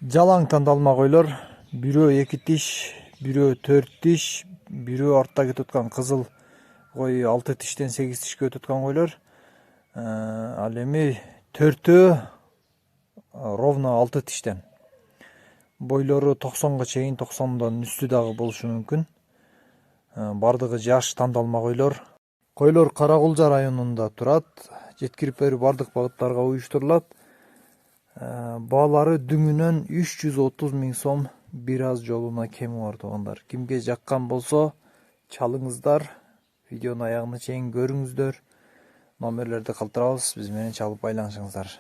Жалаң тандалма койлор. Бирөө 2 тиш, бирөө 4 тиш, бирөө артта кетип аткан кызыл кой 6 тиштен 8 тишке өтүп аткан койлор. Ал эми 4-өө ровно 6 тиштен. Бойлору 90га чейин, 90дон үстү дагы болушу мүмкүн. Бардыгы жаш тандалма койлор. Койлор Каракулжа районунда турат. Жеткирип берүү бардык багыттарга уюштурулат. Баалары дүңүнөн 330 миң сом, бир аз жолуна кеми бар туугандар. Кимге жаккан болсо чалыңыздар, видеонун аягына чейин көрүңүздөр. Номерлерди калтырабыз, биз менен чалып байланышыңыздар.